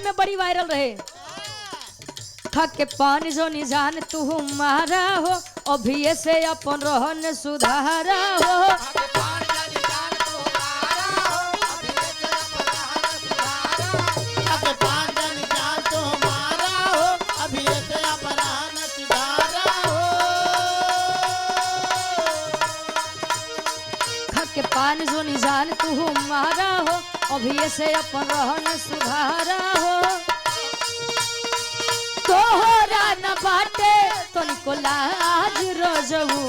Time में बड़ी viral रहे। थक के पान जो निजान तू मारा हो, अभी से अपन रहन सुधारा हो। के पान जो निजान तू मारा हो, अभी से अपन रहन सुधारा हो। तोहरा न बाटे तनिको लाज रजऊ,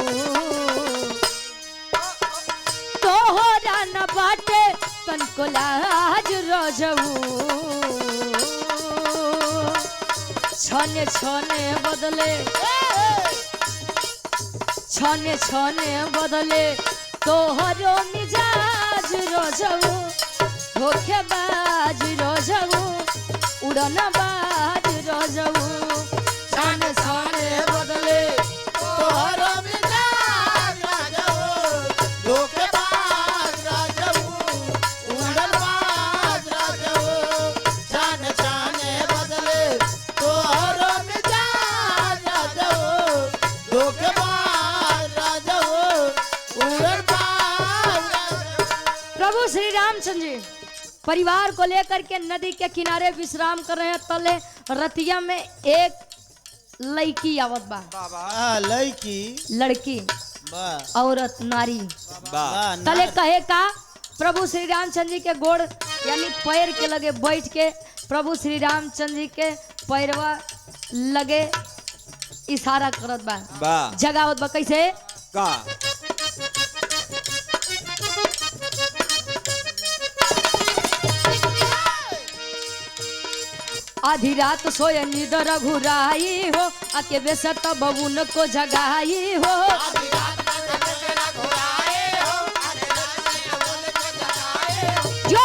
तोहरा न बाटे तनिको लाज रजऊ। छने छने बदले, छने छने बदले तोहरो मिजाज रजऊ। धोखेबाज रजऊ, उड़नबाज रजऊ। छने छने बदले तोहरो मिजाज रजऊ। धोखेबाज रजऊ, उड़नबाज रजऊ। छने छने बदले तोहरो मिजाज रजऊ। धोखेबाज रजऊ, उड़नबाज। प्रभु श्री रामचंद्र जी परिवार को लेकर के नदी के किनारे विश्राम कर रहे हैं। तले रतिया में एक लड़की आवत बा। लड़की लड़की औरत नारी तले कहे का प्रभु श्री रामचंद्र जी के गोड़ यानी पैर के लगे बैठ के प्रभु श्री रामचंद्र जी के पैरवा लगे इशारा करत बा। जगावत बा कैसे का? आधी रात सोए नींदर घुराई हो, आके बेसत बबून को जगाई हो। जो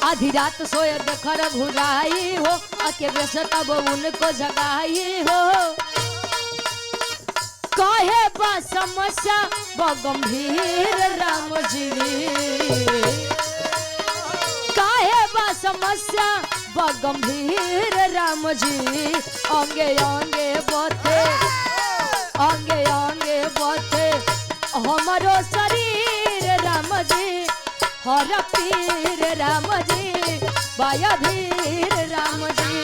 आधी रात सोए देखर घुराई हो, आके बेसत बबून को जगाई हो। कहे बा समस्या गंभीर राम जी, कहे बा समस्या गंभीर राम जी। अंगे अंगे बथे, अंगे अंगे बथे हमारो शरीर राम जी। हर पीर राम जी, बाया धीर राम जी।